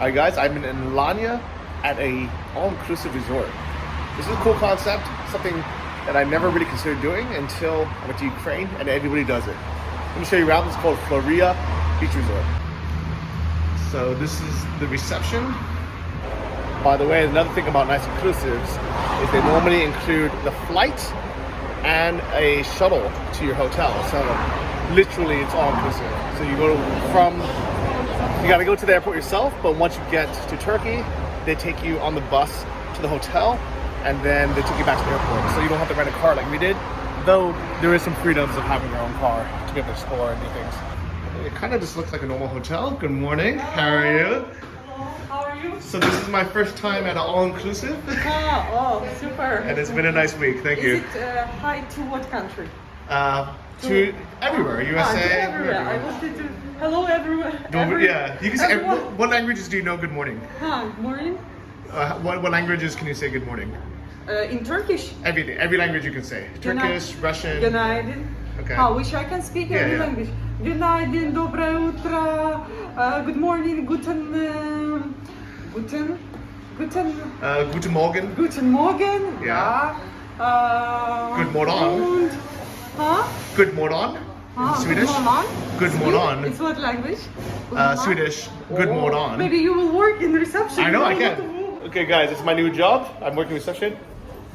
Alright guys, I'm in Lanya at a all-inclusive resort. This is a cool concept, something that I never really considered doing until I went to Ukraine and everybody does it. Let me show you around. It's called Florea Beach Resort. So this is the reception. By the way, another thing about nice inclusives is they normally include the flight and a shuttle to your hotel. So literally it's all inclusive. So you you gotta go to the airport yourself, but once you get to Turkey, they take you on the bus to the hotel and then they take you back to the airport. So you don't have to rent a car like we did, though there is some freedoms of having your own car to be able to explore and do things. It kind of just looks like a normal hotel. Good morning, how are you? How are you? So this is my first time at an all-inclusive. Oh, super. And it's been a nice week, thank you. Is it hi to what country? To everywhere, USA. To everywhere. I wanted to, hello everywhere. Yeah, you can say, what languages do you know good morning? Morning? What languages can you say good morning? In Turkish? Every language you can say. Turkish, Russian. Günaydın. Okay. Which I can speak every language. Günaydın, доброе утро, good morning, guten Morgen. Guten Morgen. Yeah. Good morning. Und, Good morning. In Swedish. Good morning. It's what language? Swedish. Good morning. Maybe you will work in reception. I know I can. Okay guys, it's my new job. I'm working reception.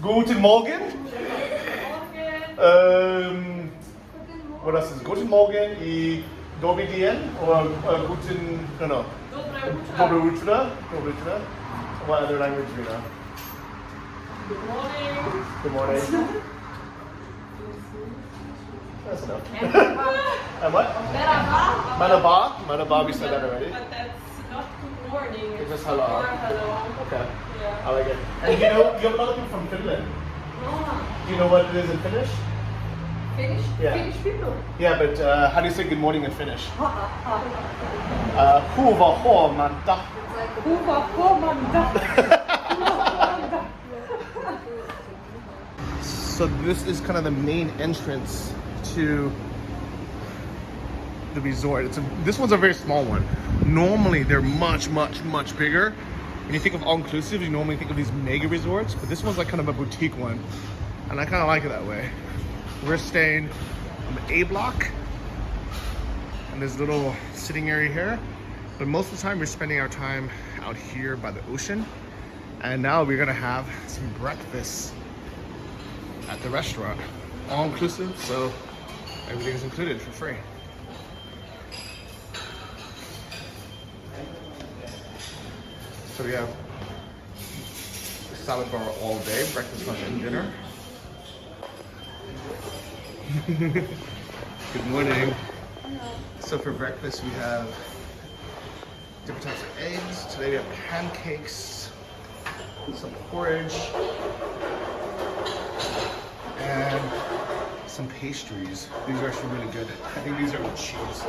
Guten Morgen. What else is Guten Morgen I Dobry Dien or Guten Dobry Utro. What other language do you know? Good morning. Good morning. That's enough. And what? Merhaba, we said that already. But that's not good morning. It's just hello. Or hello. Okay. Yeah. I like it. And you have another people from Finland. Do you know what it is in Finnish? Finnish? Yeah. Finnish people. Yeah, but how do you say good morning in Finnish? Huva huomenta. Huva huomenta. So this is kind of the main entrance to the resort. This one's a very small one. Normally they're much bigger. When you think of all-inclusive, you normally think of these mega resorts, but this one's like kind of a boutique one, and I kind of like it that way. We're staying on the A block, and there's a little sitting area here, but most of the time we're spending our time out here by the ocean, and now we're gonna have some breakfast at the restaurant. All-inclusive, so everything is included for free. So we have a salad bar all day, breakfast, lunch, and dinner. Good morning. So for breakfast we have different types of eggs. Today we have pancakes, some porridge, and some pastries. These are actually really good. I think these are with cheese.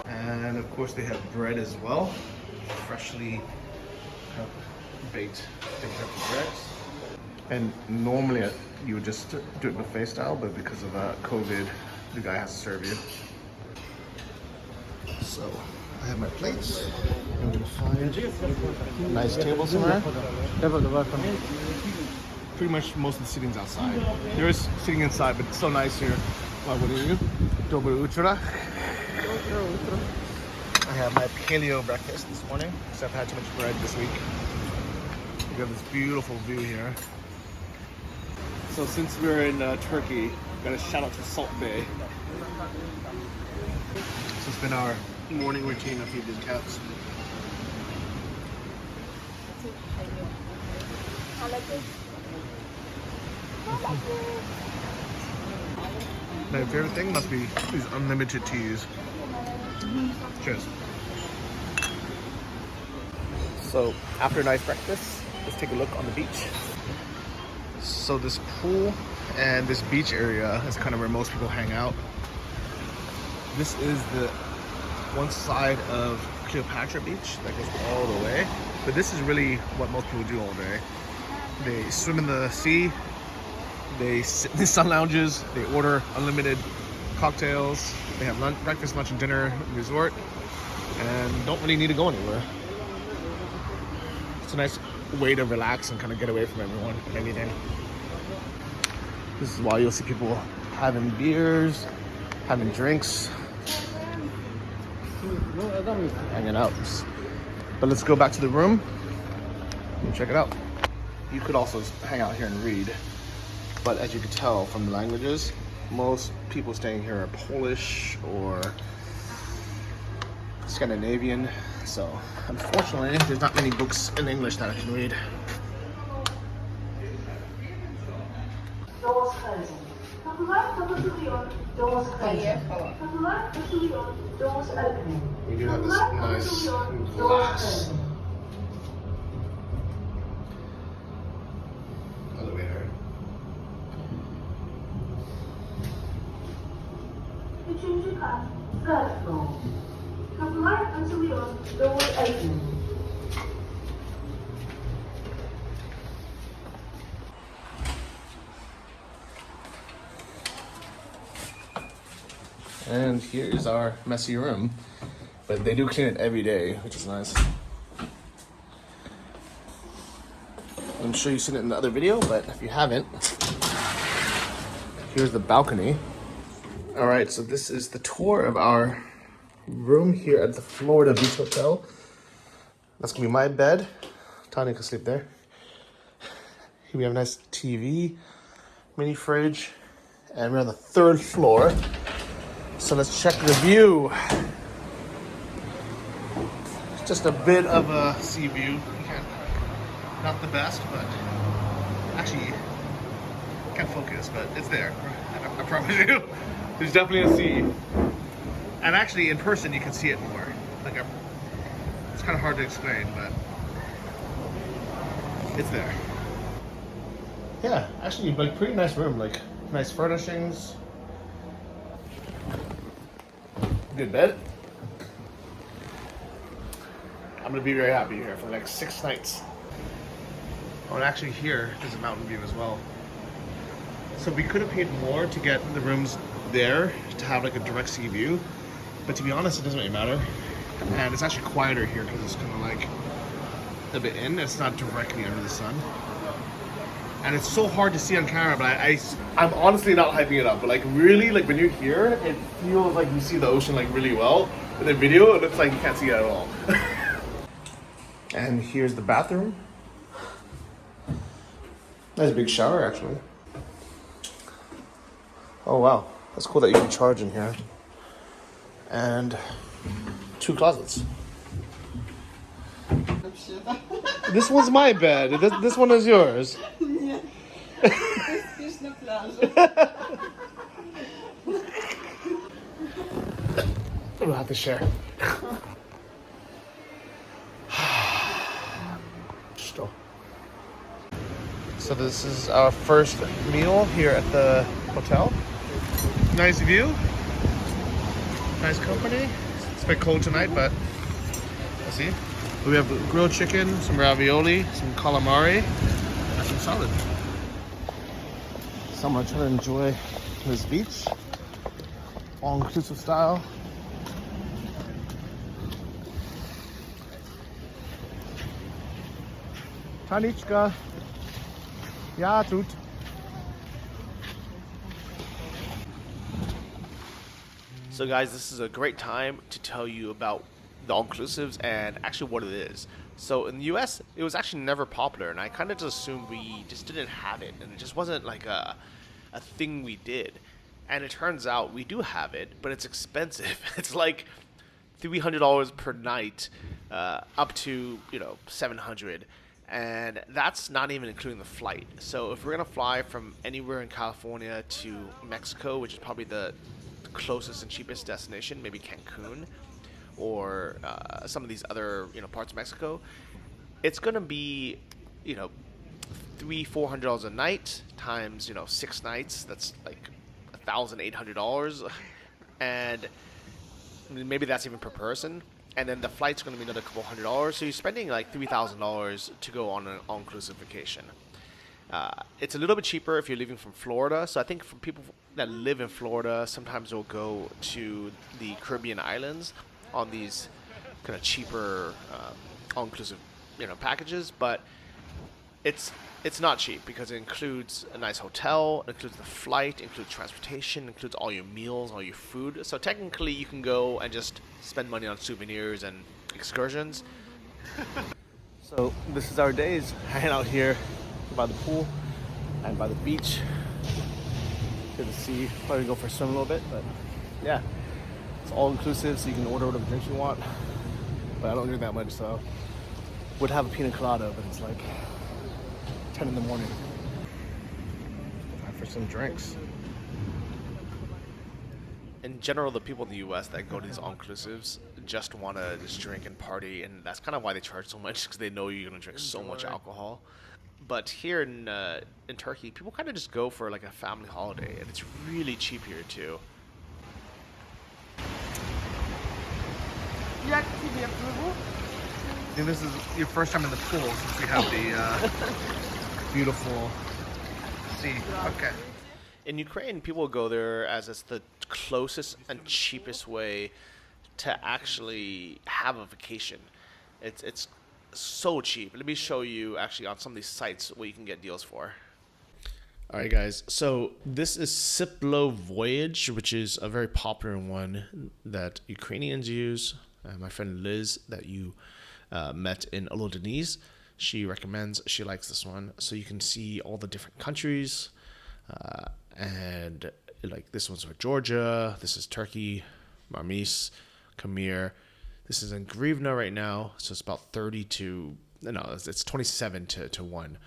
And of course they have bread as well, freshly baked different types of breads. And normally you would just do it buffet style, but because of COVID, the guy has to serve you. So I have my plates. I'm gonna find a nice table somewhere. Pretty much most of the seating's outside. There is sitting inside, but it's so nice here. What are you? Dobry utro. I have my paleo breakfast this morning because I've had too much bread this week. We have this beautiful view here. So since we're in Turkey, got a shout out to Salt Bay. So it's been our morning routine of feeding cats. My favorite thing must be these unlimited teas. Cheers. So after a nice breakfast, let's take a look on the beach. So this pool and this beach area is kind of where most people hang out. This is the one side of Cleopatra Beach that goes all the way. But this is really what most people do all day. They swim in the sea, they sit in the sun lounges, they order unlimited cocktails, they have breakfast, lunch, and dinner at the resort, and don't really need to go anywhere. It's a nice way to relax and kind of get away from everyone and everything. This is why you'll see people having beers, having drinks, hanging out. But let's go back to the room and check it out. You could also hang out here and read, but as you can tell from the languages, most people staying here are Polish or Scandinavian, so unfortunately there's not many books in English that I can read. Doors closing. Doors closing. Doors opening. We do have this nice glass elevator. Third floor. Doors opening. And here's our messy room, but they do clean it every day, which is nice. I'm sure you've seen it in the other video, but if you haven't, here's the balcony. All right, so this is the tour of our room here at the Florida Beach Hotel. That's gonna be my bed. Tanya can sleep there. Here we have a nice TV, mini fridge, and we're on the 3rd floor. So let's check the view. Just a bit of a sea view. You can't, not the best, but actually can't focus, but it's there. I promise you. There's definitely a sea. And actually in person you can see it more. Like it's kind of hard to explain, but it's there. Yeah, actually like pretty nice room, like nice furnishings. Good bed. I'm gonna be very happy here for the next 6 nights. Oh, and actually here is a mountain view as well. So we could have paid more to get the rooms there to have like a direct sea view, but to be honest, it doesn't really matter. And it's actually quieter here because it's kind of like a bit in. It's not directly under the sun. And it's so hard to see on camera, but I'm honestly not hyping it up. But like really, like when you're here, it feels like you see the ocean like really well. In the video, it looks like you can't see it at all. And here's the bathroom. Nice big shower, actually. Oh wow, that's cool that you can charge in here. And 2 closets. This one's my bed. This one is yours. We'll have to share. So this is our first meal here at the hotel. Nice view. Nice company. It's a bit cold tonight, but let's see. We have grilled chicken, some ravioli, some calamari, and some salad. So I'm gonna try to enjoy this beach, all-inclusive style. Taniczka. Ja, tut. So guys, this is a great time to tell you about the all-inclusives and actually what it is. So in the US, it was actually never popular, and I kind of just assumed we just didn't have it, and it just wasn't like a thing we did. And it turns out we do have it, but it's expensive. It's like $300 per night, up to $700, and that's not even including the flight. So if we're gonna fly from anywhere in California to Mexico, which is probably the closest and cheapest destination, maybe Cancun or some of these other parts of Mexico, it's gonna be $300-400 a night times 6 nights. That's like $1,800, and maybe that's even per person. And then the flight's going to be another couple $100, so you're spending like $3,000 to go on an all-inclusive vacation. It's a little bit cheaper if you're leaving from Florida. So I think for people that live in Florida, sometimes they'll go to the Caribbean islands on these kind of cheaper all-inclusive packages, but it's not cheap because it includes a nice hotel, it includes the flight, includes transportation, includes all your meals, all your food. So technically, you can go and just spend money on souvenirs and excursions. So this is our days hanging out here by the pool and by the beach. Good to see. Probably go for a swim a little bit, but yeah, it's all inclusive, so you can order whatever drinks you want. But I don't drink that much, so would have a pina colada, but it's like 10 in the morning. Time for some drinks. In general, the people in the U.S. that go to these all-inclusives just want to just drink and party, and that's kind of why they charge so much, because they know you're going to drink so much alcohol. But here in Turkey, people kind of just go for like a family holiday, and it's really cheap here too. Jak ci wpływu? And this is your first time in the pool since we have the beautiful sea. Okay. In Ukraine, people go there as it's the closest and cheapest way to actually have a vacation. It's so cheap. Let me show you actually on some of these sites what you can get deals for. All right, guys. So this is Ciplo Voyage, which is a very popular one that Ukrainians use. My friend Liz, that you met in Olo Denise, she recommends. She likes this one, so you can see all the different countries, and like this one's for Georgia. This is Turkey, Marmis, Kamir. This is in Grivna right now, so it's about it's 27 to 1.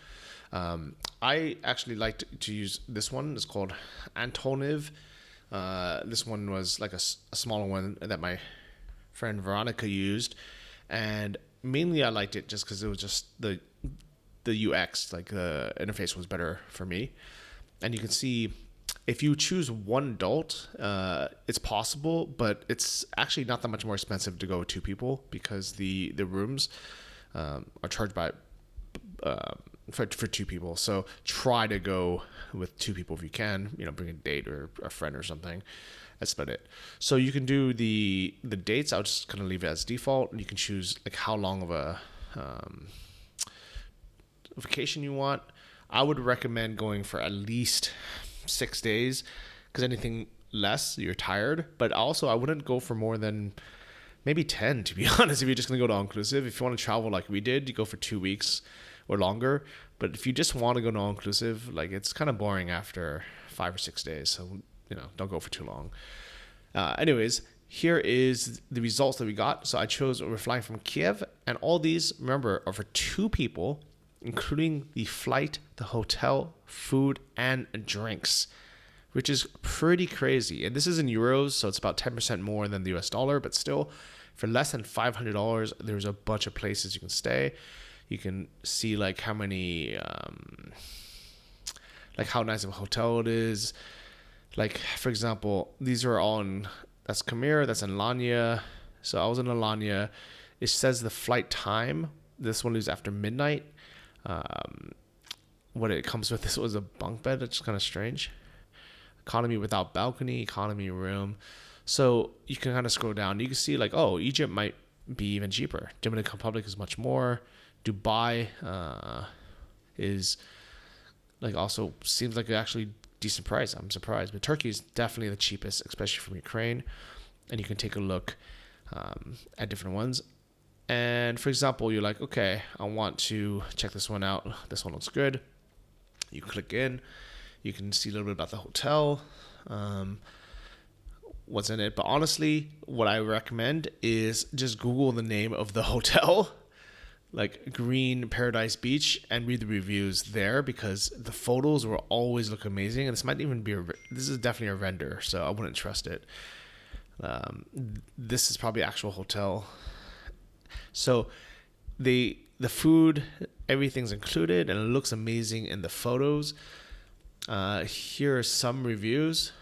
I actually like to use this one. It's called Antoniv. This one was like a smaller one that my friend Veronica used, and mainly I liked it just because it was just the UX, like the interface was better for me. And you can see if you choose one adult, it's possible, but it's actually not that much more expensive to go with 2 people because the rooms are charged by for 2 people. So try to go with 2 people if you can. Bring a date or a friend or something. That's about it. So you can do the dates. I'll just kind of leave it as default, and you can choose like how long of a vacation you want. I would recommend going for at least 6 days, because anything less, you're tired. But also, I wouldn't go for more than maybe 10, to be honest, if you're just going to go to all-inclusive. If you want to travel like we did, you go for 2 weeks or longer. But if you just want to go to all-inclusive, like it's kind of boring after 5 or 6 days. So, don't go for too long. Anyways, here is the results that we got. So I chose, we're flying from Kiev, and all these, remember, are for 2 people, including the flight, the hotel, food, and drinks, which is pretty crazy. And this is in euros, so it's about 10% more than the US dollar, but still, for less than $500, there's a bunch of places you can stay. You can see like how many, like how nice of a hotel it is. Like, for example, these are all in, that's Kamir, that's in Alanya. So I was in Alanya. It says the flight time. This one is after midnight. What it comes with, this was a bunk bed. It's kind of strange. Economy without balcony, economy room. So you can kind of scroll down. You can see like, oh, Egypt might be even cheaper. Dominican Republic is much more. Dubai is like also seems like actually decent price. I'm surprised, but Turkey is definitely the cheapest, especially from Ukraine. And you can take a look at different ones. And for example, you're like, okay, I want to check this one out. This one looks good. You click in. You can see a little bit about the hotel, what's in it. But honestly, what I recommend is just Google the name of the hotel, like Green Paradise Beach, and read the reviews there, because the photos will always look amazing. And this might even be this is definitely a render, so I wouldn't trust it. This is probably actual hotel. So the food, everything's included, and it looks amazing in the photos. Here are some reviews,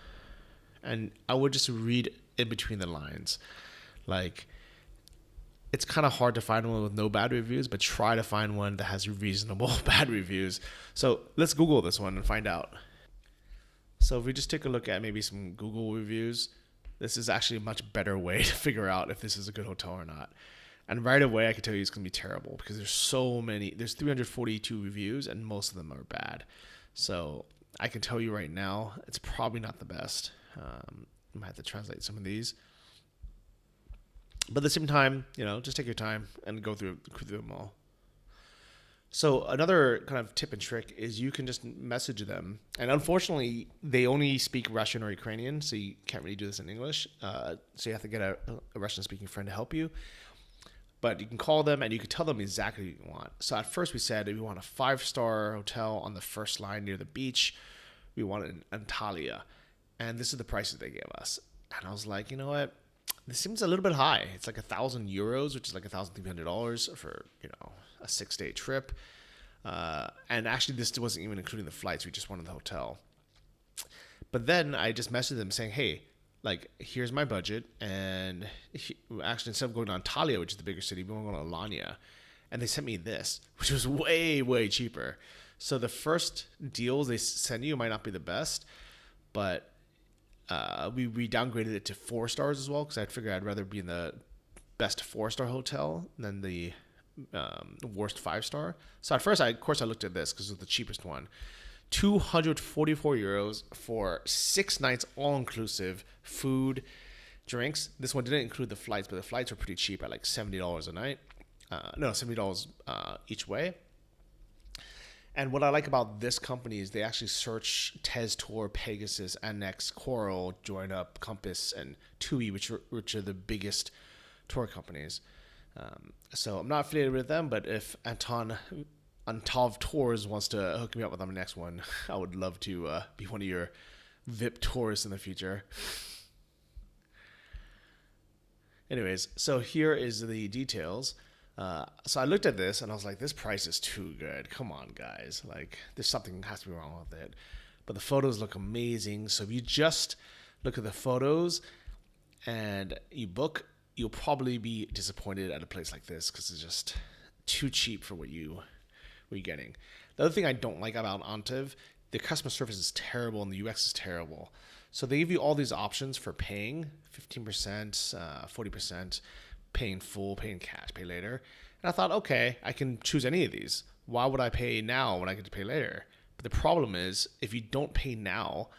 and I would just read in between the lines. Like, it's kind of hard to find one with no bad reviews, but try to find one that has reasonable bad reviews. So let's Google this one and find out. So if we just take a look at maybe some Google reviews, this is actually a much better way to figure out if this is a good hotel or not. And right away, I can tell you it's going to be terrible because there's so many. There's 342 reviews, and most of them are bad. So I can tell you right now, it's probably not the best. I might have to translate some of these. But at the same time, just take your time and go through them all. So another kind of tip and trick is you can just message them. And unfortunately, they only speak Russian or Ukrainian, so you can't really do this in English. So you have to get a Russian-speaking friend to help you. But you can call them and you can tell them exactly what you want. So at first we said we want a 5-star hotel on the first line near the beach. We want it in Antalya. And this is the prices they gave us. And I was like, you know what? This seems a little bit high. It's like 1,000 euros, which is like $1,300 for, a 6-day trip. And actually this wasn't even including the flights. We just wanted the hotel. But then I just messaged them saying, hey, here's my budget, and actually instead of going to Antalya, which is the bigger city, we want to go to Alanya, and they sent me this, which was way, way cheaper. So the first deals they send you might not be the best, but we downgraded it to 4 stars as well, because I figured I'd rather be in the best 4-star hotel than the worst 5-star. So at first, I looked at this because it was the cheapest one. 244 euros for 6 nights, all inclusive, food, drinks. This one didn't include the flights, but the flights were pretty cheap at like $70 a night. $70 each way. And what I like about this company is they actually search Tez Tour, Pegasus, Annex, Coral, Join Up, Compass, and TUI, which are the biggest tour companies. So I'm not affiliated with them, but if Untitled Tours wants to hook me up with them next one, I would love to be one of your VIP tourists in the future. Anyways, so here is the details. So I looked at this and I was like, this price is too good. Come on, guys. There's something has to be wrong with it. But the photos look amazing. So if you just look at the photos and you book, you'll probably be disappointed at a place like this because it's just too cheap for what you're getting. The other thing I don't like about Antiv, the customer service is terrible and the UX is terrible. So they give you all these options for paying 15%, 40%, paying full, paying cash, pay later. And I thought, okay, I can choose any of these. Why would I pay now when I get to pay later? But the problem is, if you don't pay now,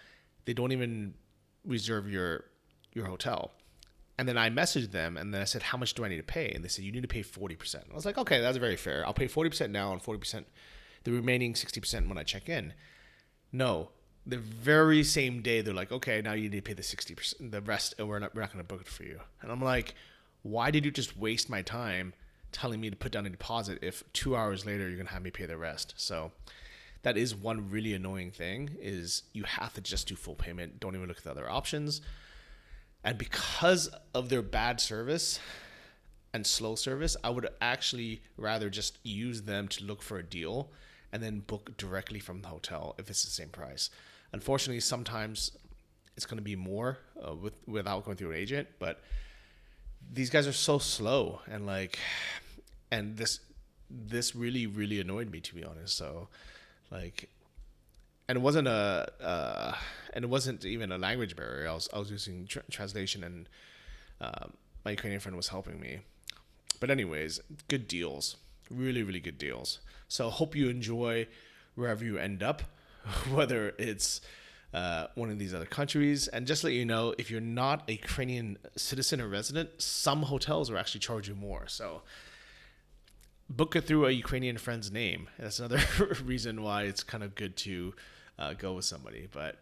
they don't even reserve your hotel. And then I messaged them and then I said, how much do I need to pay? And they said, you need to pay 40%. I was like, okay, that's very fair. I'll pay 40% now and 40%, the remaining 60% when I check in. No, the very same day, they're like, okay, now you need to pay the 60%, the rest, and we're not going to book it for you. And I'm like, why did you just waste my time telling me to put down a deposit if 2 hours later you're going to have me pay the rest? So that is one really annoying thing, is you have to just do full payment. Don't even look at the other options. And because of their bad service and slow service, I would actually rather just use them to look for a deal and then book directly from the hotel if it's the same price. Unfortunately, sometimes it's going to be more without going through an agent, but these guys are so slow, and this really, really annoyed me, to be honest. So and it wasn't and it wasn't even a language barrier. I was using translation, and my Ukrainian friend was helping me. But anyways, good deals, really, really good deals. So hope you enjoy wherever you end up, whether it's one of these other countries. And just to let you know, if you're not a Ukrainian citizen or resident, some hotels will actually charge you more. So book it through a Ukrainian friend's name. That's another reason why it's kind of good to go with somebody. But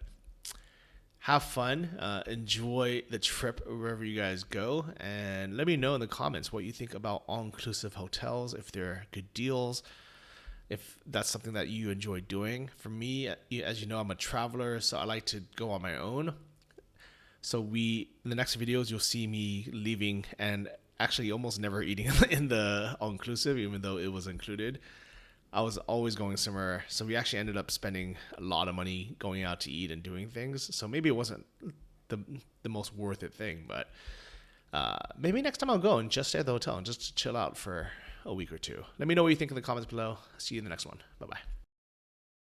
have fun, enjoy the trip wherever you guys go, and let me know in the comments what you think about all-inclusive hotels, if they're good deals, if that's something that you enjoy doing. For me, as you know, I'm a traveler, so I like to go on my own. So in the next videos, you'll see me leaving and actually almost never eating in the all-inclusive, even though it was included. I was always going somewhere. So we actually ended up spending a lot of money going out to eat and doing things. So maybe it wasn't the most worth it thing, but maybe next time I'll go and just stay at the hotel and just chill out for a week or two. Let me know what you think in the comments below. See you in the next one. Bye-bye.